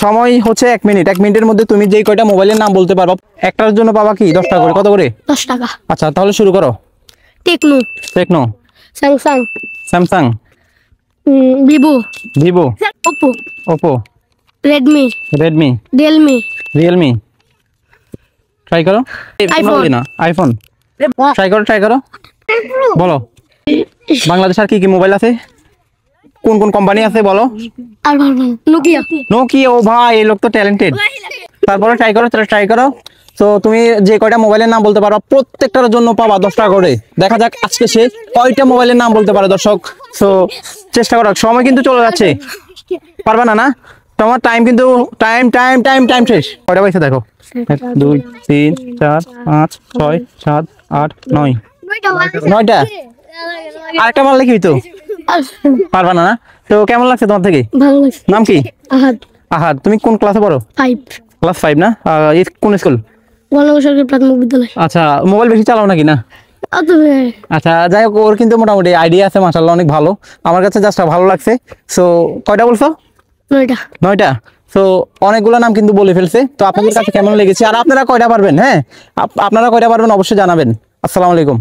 সময় হচ্ছে 1 মিনিট। 1 মিনিটের মধ্যে তুমি যেই কয়টা মোবাইলের নাম বলতে পারবা, একটার জন্য পাবা কি 10 টাকা করে। কত করে? 10 টাকা। আচ্ছা তাহলে শুরু করো। Tecno, Tecno, Samsung, Samsung, Vivo, Vivo, Oppo, Oppo, Redmi, Redmi, Realme, Realme. Try করো। আইফোন। না আইফোন। ট্রাই করো, ট্রাই করো, বলো। বাংলাদেশ আর কি কি মোবাইল আছে, কোন কোন কোম্পানি আছে বলো। আর নোকিয়া। নোকিয়া। ও ভাই, এই লোক তো ট্যালেন্টেড। তারপরে ট্রাই করো, ট্রাই করো। তো তুমি যে কয়টা মোবাইলের নাম বলতে পারো প্রত্যেকটার জন্য পাবা 10 টাকা করে। দেখা যাক আজকে সে কয়টা মোবাইলের নাম বলতে পারে দর্শক। তো চেষ্টা করো, সময় কিন্তু চলে যাচ্ছে। পারবা না? না, তোমার টাইম কিন্তু টাইম টাইম টাইম টাইম শেষ। কয়টা পাইছে দেখো। 1 2 3 4 5 6 7 8 9। 9টা। আরেকটা মারলে কি হইতো? পারবা না? না, তো কেমন লাগছে তোমার থেকে? ভালো লাগছে। নাম কি? আহাদ। আহাদ। তুমি কোন ক্লাসে পড়ো? 5। ক্লাস 5 না? কোন স্কুল? বঙ্গবন্ধু সরকারি প্রাথমিক বিদ্যালয়। আচ্ছা, মোবাইল বেশি চালাও নাকি না? অতবে আচ্ছা যাই হোক, ওর কিন্তু মোটামুটি আইডিয়া আছে মাশাআল্লাহ, অনেক ভালো। আমার কাছে জাস্ট ভালো লাগছে। সো কয়টা বলছো? 9টা। 9টা। সো অনেকগুলো নাম কিন্তু বলে ফেলছে। তো আপনাদের কাছে কেমন লেগেছে আর আপনারা কয়টা পারবেন? হ্যাঁ, আপনারা কয়টা পারবেন অবশ্যই জানাবেন। আসসালামু আলাইকুম।